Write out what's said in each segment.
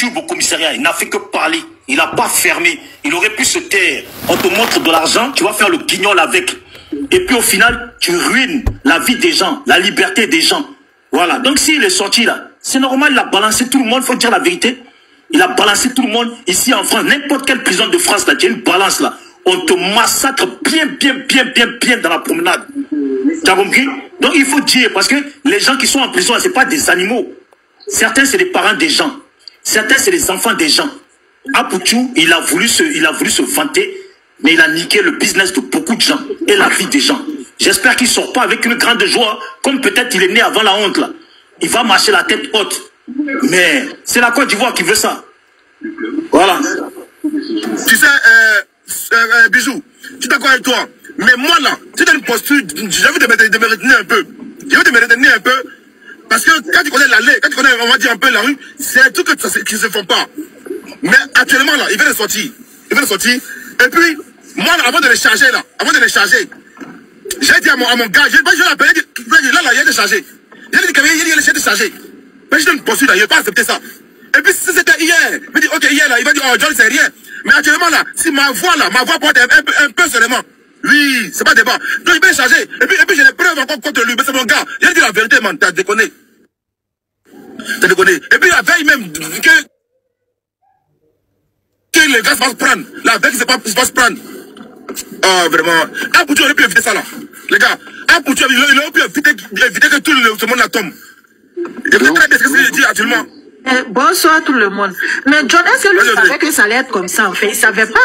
YouTube au commissariat, il n'a fait que parler. Il n'a pas fermé. Il aurait pu se taire. On te montre de l'argent, tu vas faire le guignol avec. Et puis au final, tu ruines la vie des gens, la liberté des gens. Voilà. Donc s'il est sorti là, c'est normal, il a balancé tout le monde, il faut dire la vérité. Il a balancé tout le monde. Ici en France, n'importe quelle prison de France, là, tu as une balance là. On te massacre bien dans la promenade. Tu as compris? Donc il faut dire, parce que les gens qui sont en prison, ce n'est pas des animaux. Certains, c'est les parents des gens. Certains, c'est les enfants des gens. Apoutou, il a voulu se vanter, mais il a niqué le business de beaucoup de gens et la vie des gens. J'espère qu'il ne sort pas avec une grande joie, comme peut-être il est né avant la honte là. Il va marcher la tête haute. Mais c'est la Côte d'Ivoire qui veut ça. Voilà. Tu sais, Bijou, je suis d'accord avec toi. Mais moi là, tu as une posture, j'ai envie de me retenir un peu. J'ai envie de me retenir un peu. Parce que quand tu connais l'allée, quand tu connais, on va dire un peu la rue, c'est un truc qui ne se font pas. Mais actuellement là, il vient de sortir. Il vient de sortir. Et puis, moi là, avant de les charger là, j'ai dit à mon gars, je vais l'appeler, là, il y a des chargés. Il y a des chargés. Mais je donne une posture là, il ne veut pas accepter ça. Et puis si c'était hier, il me dit, ok, hier là, il va dire, oh, John, c'est rien. Mais actuellement là, si ma voix porte un peu seulement. Oui, c'est pas débat. Donc il va les charger. Et puis j'ai des preuves encore contre lui. Mais c'est mon gars. Il a dit la vérité, man, t'as déconné. T'as déconné. Et puis la veille même, que les gars se passent prendre. La veille se passe prendre. Ah, vraiment. Un pour tu aurait pu éviter ça là. Les gars, un pour tu il aurait pu éviter que tout le monde la tombe. Et peut-être très bien ce que je dis actuellement. Bonsoir tout le monde. Mais John, est-ce que lui savait que ça allait être comme ça en fait? Il savait pas.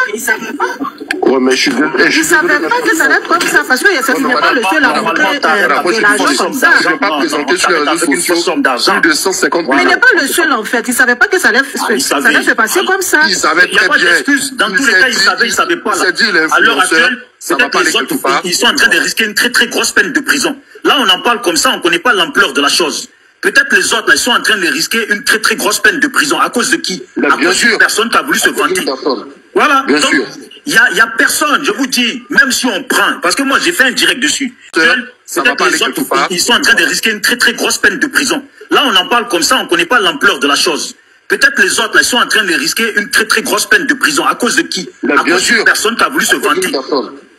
Ouais, mais je suis savait pas que ça allait être comme ça parce que ce n'est pas le seul à montrer de l'argent comme ça. Je n'ai pas présenté sur les réseaux sociaux plus de 150 millions. Mais il n'est pas le seul en fait. Il savait pas que ça allait se passer comme ça. Il savait très bien. Dans tous les cas, il savait pas. À l'heure actuelle, peut-être les autres, ils sont en train de risquer une très grosse peine de prison. Là, on en parle comme ça, on ne connaît pas l'ampleur de la chose. Peut-être les autres, là, ils sont en train de risquer une très grosse peine de prison. À cause de qui? À cause d'une personne qui a voulu se vanter. Voilà. Bien sûr. Il y a personne, je vous dis, même si on prend, parce que moi j'ai fait un direct dessus. Peut-être les autres, ils sont en train de risquer une très grosse peine de prison. Là, on en parle comme ça, on ne connaît pas l'ampleur de la chose. Peut-être les autres, là, ils sont en train de risquer une très grosse peine de prison. À cause de qui? À cause d'une personne qui a voulu se vanter.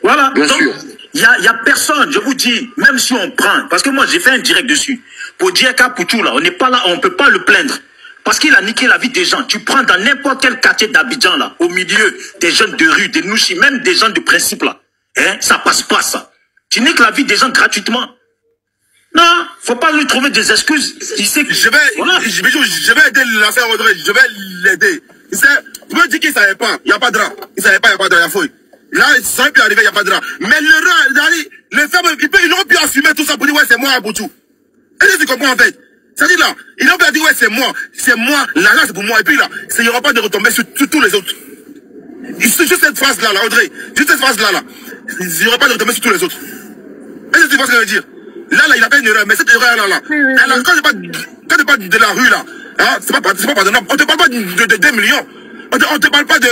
Voilà. Bien sûr. Il y a personne, je vous dis, même si on prend, parce que moi j'ai fait un direct dessus, pour dire qu'à Poutou, là, on n'est pas là, on ne peut pas le plaindre. Parce qu'il a niqué la vie des gens. Tu prends dans n'importe quel quartier d'Abidjan, là, au milieu des jeunes de rue, des nouchis, même des gens de principe, là. Hein, ça passe pas, ça. Tu niques la vie des gens gratuitement. Non, faut pas lui trouver des excuses. Il sait que... Je vais aider l'affaire Audrey, je vais l'aider. Tu peux dire qu'il ne savait pas, il n'y a pas de drap. Il ne savait pas, il n'y a pas de drap, il y a fouille. Là, ça aurait pu arriver, il n'y a pas de drap. Mais le fait, ils n'ont pu assumer tout ça pour dire, ouais, c'est moi, Aboutou. Est-ce que tu comprends, en fait? C'est-à-dire là, ils n'ont pas dit, ouais, c'est moi, l'argent c'est pour moi. Et puis là, il n'y aura pas de retombées sur tous les autres. Juste cette phrase-là, Audrey, juste cette phrase-là, il n'y aura pas de retombées sur tous les autres. Est-ce que tu vois ce que je veux dire? Là, il a fait une erreur, mais cette erreur-là, quand je parle de la rue, là, hein, c'est pas pardonnable. On ne te parle pas de 2 millions. On ne te parle pas de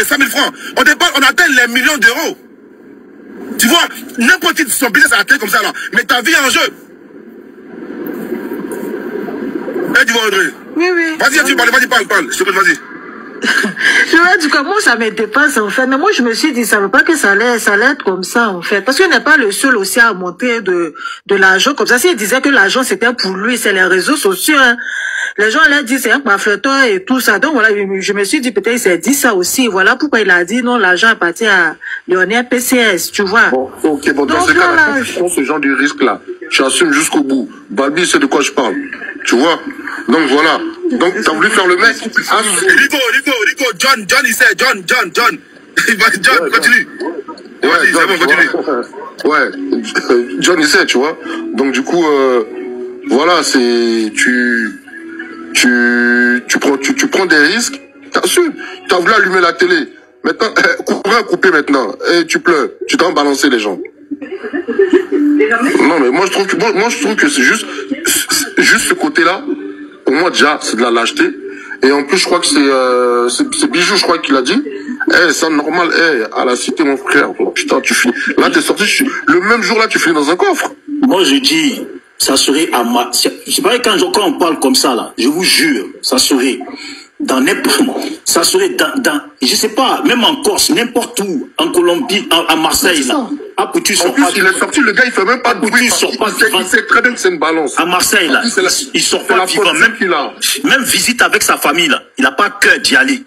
5 000 francs. On atteint les millions d'euros. Tu vois, n'importe qui, son business a atteint comme ça, là. Mais ta vie est en jeu. Tu vois, Audrey? Oui. Vas-y, tu parles, vas-y. Je te prie, vas-y. Je veux dire que moi, ça me dépasse, en fait. Mais moi, je me suis dit, ça veut pas que ça allait être comme ça, en fait. Parce qu'il n'est pas le seul aussi à monter de l'argent comme ça. S'il disait que l'argent, c'était pour lui, c'est les réseaux sociaux, hein. Les gens allaient dire, c'est un pamphleteur et tout ça. Donc, voilà, je me suis dit, peut-être il s'est dit ça aussi. Voilà pourquoi il a dit, non, l'argent appartient à Lionel PCS, tu vois. Bon, ok, bon, dans ce cas-là, quand tu prends ce genre de risque-là, tu assumes jusqu'au bout. Balbi, c'est de quoi je parle. Tu vois? Donc, voilà. Donc, t'as voulu faire le mec. Rico, John, il sait, John. John, continue. Ouais, c'est bon, continue. Ouais, John, il sait, tu vois. Donc, du coup, voilà, c'est, tu prends des risques, t'assumes. T'as voulu allumer la télé. Maintenant, couper maintenant. Et tu pleures. Tu t'en balancer les gens. Non, mais moi, je trouve que c'est juste ce côté-là. Pour moi, déjà, c'est de la lâcheté. Et en plus, je crois que c'est Bijou, je crois qu'il a dit. C'est normal, à la cité, mon frère. Putain, tu finis. Là, t'es sorti, le même jour, là, tu finis dans un coffre. Moi, je dis, ça serait à ma... C'est pareil quand on parle comme ça, là. Je vous jure, ça serait... dans n'importe, ça serait dans, je sais pas, même en Corse, n'importe où, en Colombie, à Marseille, là. Ah, pour tu en plus, il est sorti, le gars, il fait même pas de bruit. Il sait très bien que c'est une balance. À Marseille, là, il sort pas vivant. Même visite avec sa famille, là, il n'a pas cœur d'y aller.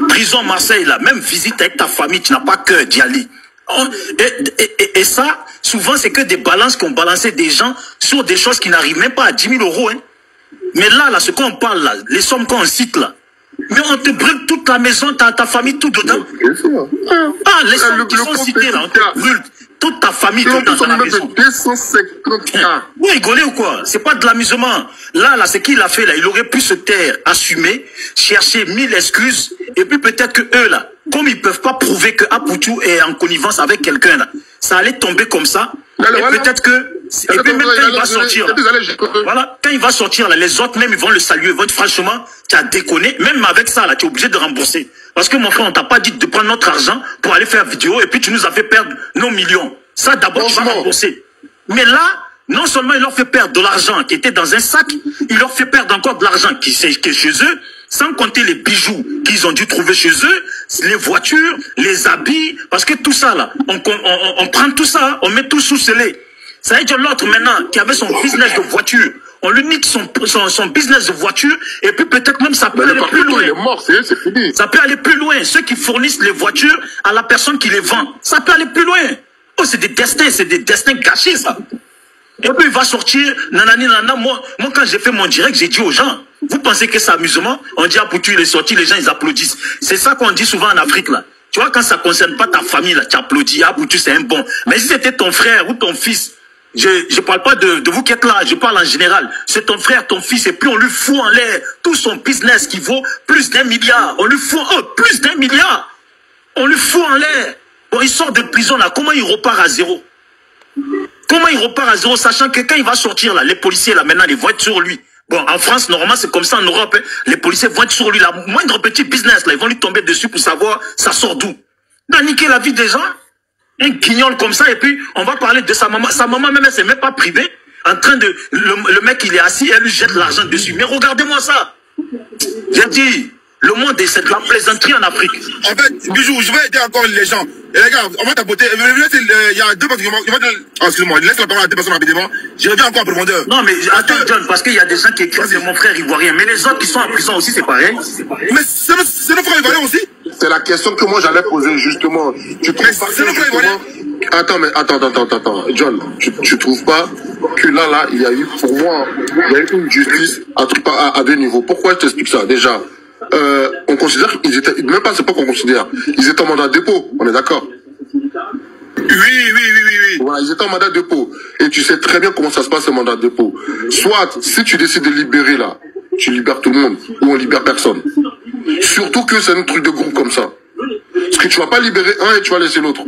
Prison Marseille, là, même visite avec ta famille, tu n'as pas cœur d'y aller. Et ça, souvent, c'est que des balances qu'on balançait des gens sur des choses qui n'arrivent même pas à 10 000 euros. Hein. Mais là, ce qu'on parle, là, les sommes qu'on cite, là, mais on te brûle toute la maison, ta famille, tout dedans. Ah, les sommes qui sont citées, là, on te brûle toute ta famille, tout dans la maison. 250K. Vous rigolez ou quoi? C'est pas de l'amusement. Là, ce qu'il a fait, là, il aurait pu se taire, assumer, chercher 1000 excuses, et puis peut-être que eux, là, comme ils peuvent pas prouver que Apoutou est en connivence avec quelqu'un, là, ça allait tomber comme ça, et peut-être que, et puis même quand il va sortir, là, voilà, quand il va sortir, là, les autres même, ils vont le saluer, ils vont dire, franchement, tu as déconné, même avec ça, là, tu es obligé de rembourser. Parce que mon frère, on t'a pas dit de prendre notre argent pour aller faire vidéo, et puis tu nous as fait perdre nos millions. Ça, d'abord, tu vas rembourser. Mais là, non seulement il leur fait perdre de l'argent qui était dans un sac, il leur fait perdre encore de l'argent qui est chez eux, sans compter les bijoux qu'ils ont dû trouver chez eux, les voitures, les habits, parce que tout ça là, on prend tout ça, on met tout sous scellé. Ça veut dire l'autre maintenant qui avait son business de voiture, on lui nique son business de voiture, et puis peut-être même ça peut aller plus loin. Il est mort, c'est fini. Ça peut aller plus loin. Ceux qui fournissent les voitures à la personne qui les vend, ça peut aller plus loin. Oh, c'est des destins gâchés, ça. Et puis il va sortir, nanani, nanana. Moi, quand j'ai fait mon direct, j'ai dit aux gens, vous pensez que c'est amusement? On dit, Apoutou, il est sorti, les gens, ils applaudissent. C'est ça qu'on dit souvent en Afrique, là. Tu vois, quand ça concerne pas ta famille, là, tu applaudis, Apoutou, c'est un bon. Mais si c'était ton frère ou ton fils, je parle pas de vous qui êtes là, je parle en général. C'est ton frère, ton fils, et puis on lui fout en l'air tout son business qui vaut plus d'1 milliard. On lui fout, plus d'1 milliard. On lui fout en l'air. Bon, il sort de prison, là, comment il repart à zéro? Comment il repart à zéro, sachant que quand il va sortir, là, les policiers, là, maintenant, ils vont être sur lui. Bon, en France, normalement, c'est comme ça en Europe, hein, les policiers vont être sur lui. La moindre petit business, là, ils vont lui tomber dessus pour savoir ça sort d'où. Il a niqué la vie des gens. Un guignol comme ça, et puis, on va parler de sa maman. Sa maman, même, elle s'est même pas privée. En train de, le mec, il est assis, elle lui jette l'argent dessus. Mais regardez-moi ça. J'ai dit, le monde, c'est de la plaisanterie en Afrique. En fait, Bijou, je vais aider encore les gens. Et les gars, on va tapoter. Il y a deux personnes qui vont... excuse-moi, laisse la parole à deux personnes rapidement. Je reviens encore en profondeur. Non, mais attends, John, parce qu'il y a des gens qui écrivent, c'est mon frère ivoirien. Mais les autres qui sont en prison aussi, c'est pareil. Mais c'est nos frères ivoiriens aussi. C'est la question que moi j'allais poser justement. Tu trouves pas c'est nos frères ivoiriens. Attends, John, tu trouves pas que là, il y a eu, pour moi, il y a eu une justice à deux niveaux. Pourquoi je t'explique ça? Déjà, on considère qu'ils étaient, même pas, c'est pas qu'on considère, ils étaient en mandat de dépôt, on est d'accord? Oui. Voilà, ils étaient en mandat de dépôt. Et tu sais très bien comment ça se passe, le mandat de dépôt. Soit, si tu décides de libérer là, tu libères tout le monde, ou on libère personne. Surtout que c'est un truc de groupe comme ça. Parce que tu vas pas libérer un et tu vas laisser l'autre.